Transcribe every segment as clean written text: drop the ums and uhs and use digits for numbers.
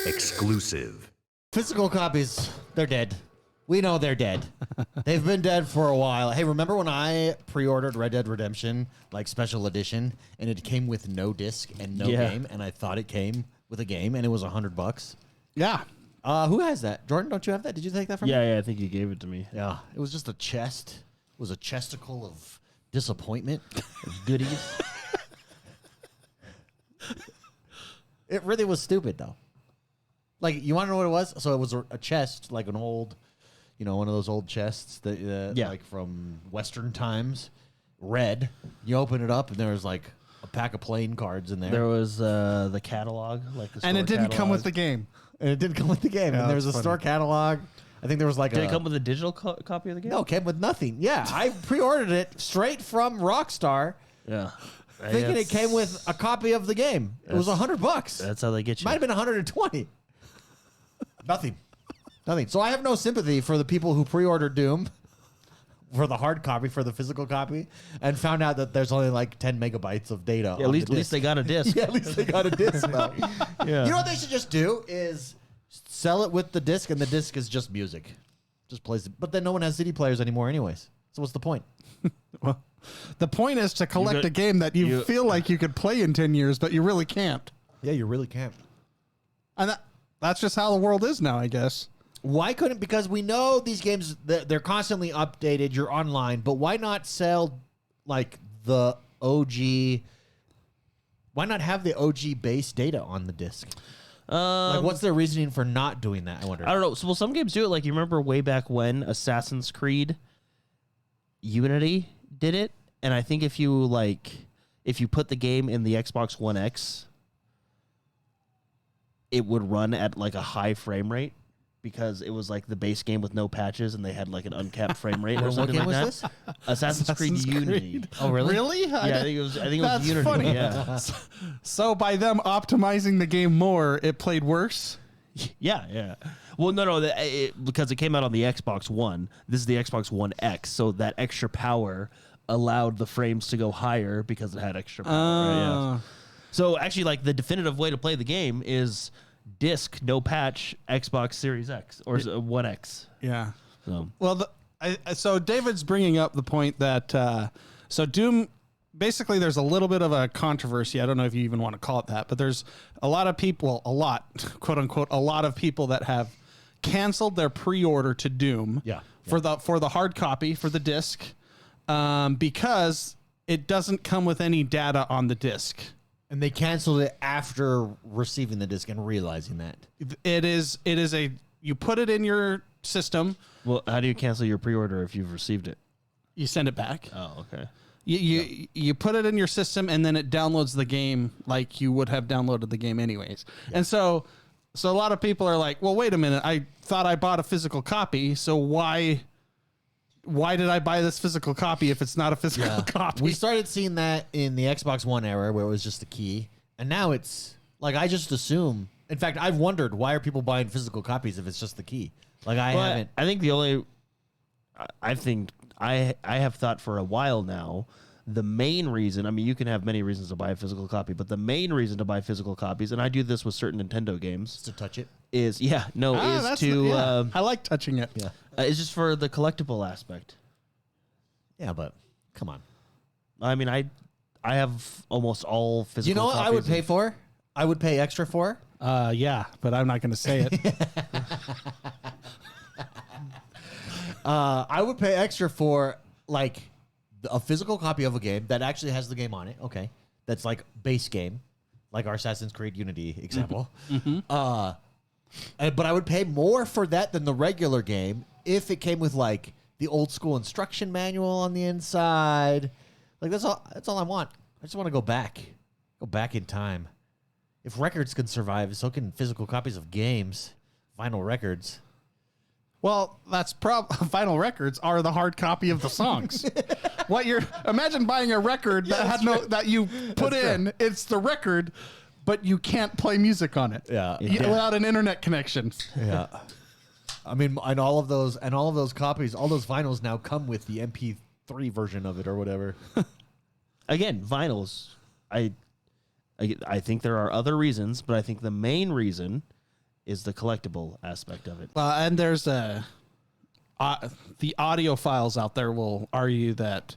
Exclusive. Physical copies, they're dead. We know they're dead. They've been dead for a while. Hey, remember when I pre-ordered Red Dead Redemption, like special edition, and it came with no disc and no game, and I thought it came with a game, and it was $100? Yeah. Who has that? Jordan, don't you have that? Did you take that from me? Yeah, I think you gave it to me. Yeah. It was just a chest. It was a chesticle of disappointment, of goodies. It really was stupid, though. Like, you want to know what it was? So it was a chest, like an old, one of those old chests that, like from Western times, red. You open it up, and there was like a pack of playing cards in there. There was the catalog, like the store And it didn't come catalog. with the game. And it didn't come with the game. Yeah, and there was a that's store catalog. I think there was like Did it come with a digital copy of the game? No, it came with nothing. Yeah, I pre-ordered it straight from Rockstar, Yeah. thinking it came with a copy of the game. It was $100. That's how they get you. Might have been 120. Nothing. So I have no sympathy for the people who pre-ordered Doom for the hard copy, for the physical copy, and found out that there's only like 10 megabytes of data. Yeah, at least they got a disc. Yeah, at least they got a disc. Though. Yeah. You know what they should just do is sell it with the disc, and the disc is just music, just plays it. But then no one has CD players anymore, anyways. So what's the point? Well, the point is to collect could- a game that you feel like you could play in 10 years, but you really can't. Yeah, you really can't. And that's just how the world is now, I guess. Why couldn't? Because we know these games, they're constantly updated. You're online, but why not sell like the OG? Why not have the OG base data on the disc? Like, what's their reasoning for not doing that? I wonder. I don't know. So, well, some games do it. Like, you remember way back when Assassin's Creed Unity did it? And I think if you put the game in the Xbox One X, it would run at like a high frame rate because it was like the base game with no patches and they had like an uncapped frame rate or What something game like was that. this? Assassin's Creed Unity. Oh, really? Really? Yeah, I think it was That's Unity. funny. Yeah. So by them optimizing the game more, it played worse? Yeah. Well, no, because it came out on the Xbox One. This is the Xbox One X, so that extra power allowed the frames to go higher because it had extra power. Right? Yeah. So actually, like the definitive way to play the game is disc, no patch, Xbox Series X or One X. Yeah. So. Well, so David's bringing up the point that so Doom, basically there's a little bit of a controversy. I don't know if you even want to call it that, but there's a lot of people, quote unquote, a lot of people that have canceled their pre-order to Doom for the hard copy, for the disc, because it doesn't come with any data on the disc. And they canceled it after receiving the disc and realizing that. It is you put it in your system, Well, how do you cancel your pre-order if you've received it? you send it back. Oh, okay. You put it in your system and then it downloads the game like you would have downloaded the game anyways. Yeah. And so a lot of people are like, well, wait a minute. I thought I bought a physical copy. So why did I buy this physical copy if it's not a physical copy? We started seeing that in the Xbox One era where it was just the key. And now it's like, I just assume. In fact, I've wondered, why are people buying physical copies if it's just the key? Like, I haven't. I think I have thought for a while now, the main reason, I mean, you can have many reasons to buy a physical copy, but the main reason to buy physical copies, and I do this with certain Nintendo games, To touch it. is I like touching it. Yeah. it's just for the collectible aspect. Yeah, but come on. I mean, I have almost all physical. You know what I would copies pay of- for? I would pay extra for? Yeah, but I'm not going to say it. I would pay extra for, like, a physical copy of a game that actually has the game on it. Okay. That's like base game, like our Assassin's Creed Unity example. But I would pay more for that than the regular game if it came with, like, the old school instruction manual on the inside. Like, that's all I want. I just want to go back in time. If records can survive, so can physical copies of games, vinyl records. Well, that's vinyl records are the hard copy of the songs. Imagine buying a record that had that you put in. It's the record, but you can't play music on it. Yeah. Without an internet connection. Yeah. I mean, and all of those copies, all those vinyls now come with the MP3 version of it or whatever. Again, vinyls. I think there are other reasons, but I think the main reason is the collectible aspect of it. And there's the audiophiles out there will argue that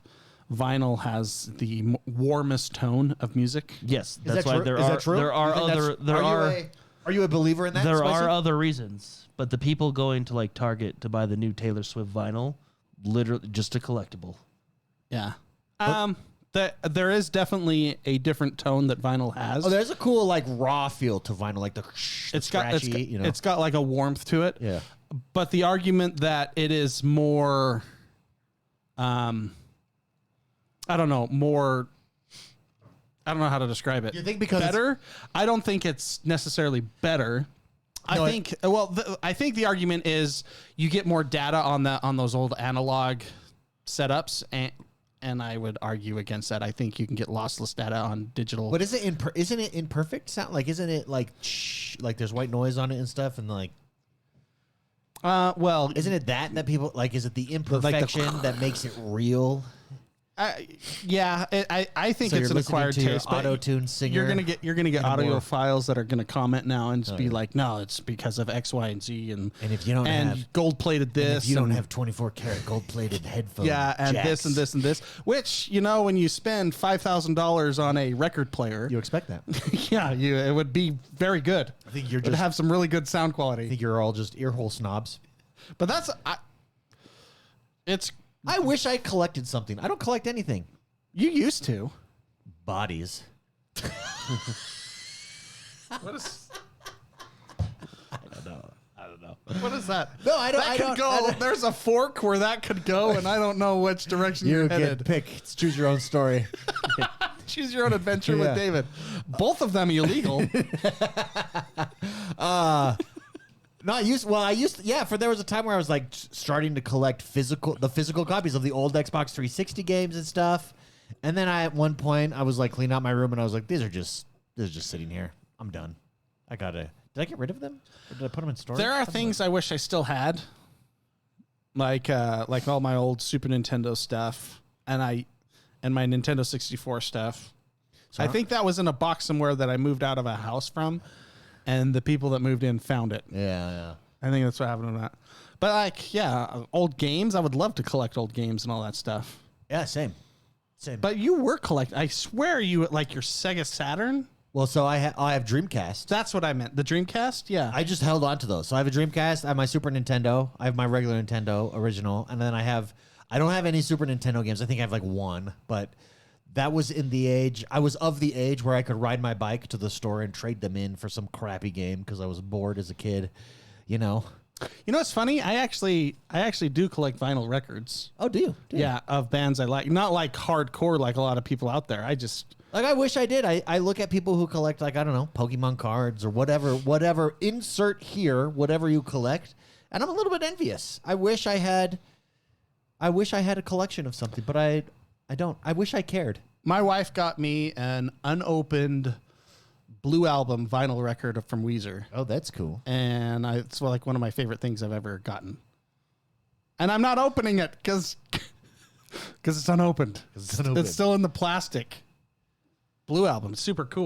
vinyl has the warmest tone of music. Yes, Is that's that why true? there Is are that true? there are You think other that's- there are Are you a believer in that? there Spicy? are other reasons, but the people going to like Target to buy the new Taylor Swift vinyl, literally just a collectible. Yeah. There is definitely a different tone that vinyl has. Oh, there's a cool like raw feel to vinyl, like the it's scratchy, you know. it's got like a warmth to it. Yeah. But the argument that it is more, I don't know how to describe it. You think because it's- better? I don't think it's necessarily better. No, I think I think the argument is you get more data on those old analog setups, and I would argue against that. I think you can get lossless data on digital. But isn't it imperfect sound? Like, isn't it like like there's white noise on it and stuff, and like, well, isn't it that people like? Is it the imperfection that makes it real? yeah, I think So it's you're an listening acquired to your taste. but auto-tune singer. You're gonna get kinda audio more- files that are gonna comment now and just be yeah. like, no, it's because of X, Y, and Z, and if you don't have gold plated and this, if you don't and- have 24 karat gold plated headphones, yeah, and this and this and this, which when you spend $5,000 on a record player, you expect that. yeah, it would be very good. I think you're It would just. have some really good sound I quality. think you're all just earhole snobs. But it's I wish I collected something. I don't collect anything. you used to. Bodies. What is I don't know. what is that? No, I don't. That I could don't. go. I don't- There's a fork where that could go, and I don't know which direction You you're get headed. pick. It's choose your own story. Choose your own adventure Yeah. with David. Both of them illegal. No, I used. Well, I used. Yeah, there was a time where I was like starting to collect the physical copies of the old Xbox 360 games and stuff. And then at one point I was like cleaning out my room and I was like, these are just sitting here. I'm done. Did I get rid of them? Or did I put them in storage? There are Something things I wish I still had, like all my old Super Nintendo stuff, and my Nintendo 64 stuff. So I think that was in a box somewhere that I moved out of a house from, and the people that moved in found it. Yeah. I think that's what happened to that. But old games. I would love to collect old games and all that stuff. Yeah, same. But you were collecting. I swear you like your Sega Saturn. Well, so I have Dreamcast. That's what I meant. The Dreamcast. Yeah. I just held on to those. So I have a Dreamcast. I have my Super Nintendo. I have my regular Nintendo original, and then I don't have any Super Nintendo games. I think I have like one, but that was in the age. I was of the age where I could ride my bike to the store and trade them in for some crappy game because I was bored as a kid. You know. You know what's funny? I actually do collect vinyl records. Oh, do you? Yeah, of bands I like. Not like hardcore like a lot of people out there. I just Like I wish I did. I look at people who collect like I don't know Pokemon cards or whatever. Insert here whatever you collect, and I'm a little bit envious. I wish I had a collection of something, but I don't. I wish I cared. my wife got me an unopened Blue Album vinyl record from Weezer. Oh, that's cool. And it's like one of my favorite things I've ever gotten. And I'm not opening it because it's unopened. It's unopened. It's still in the plastic. Blue Album, super cool.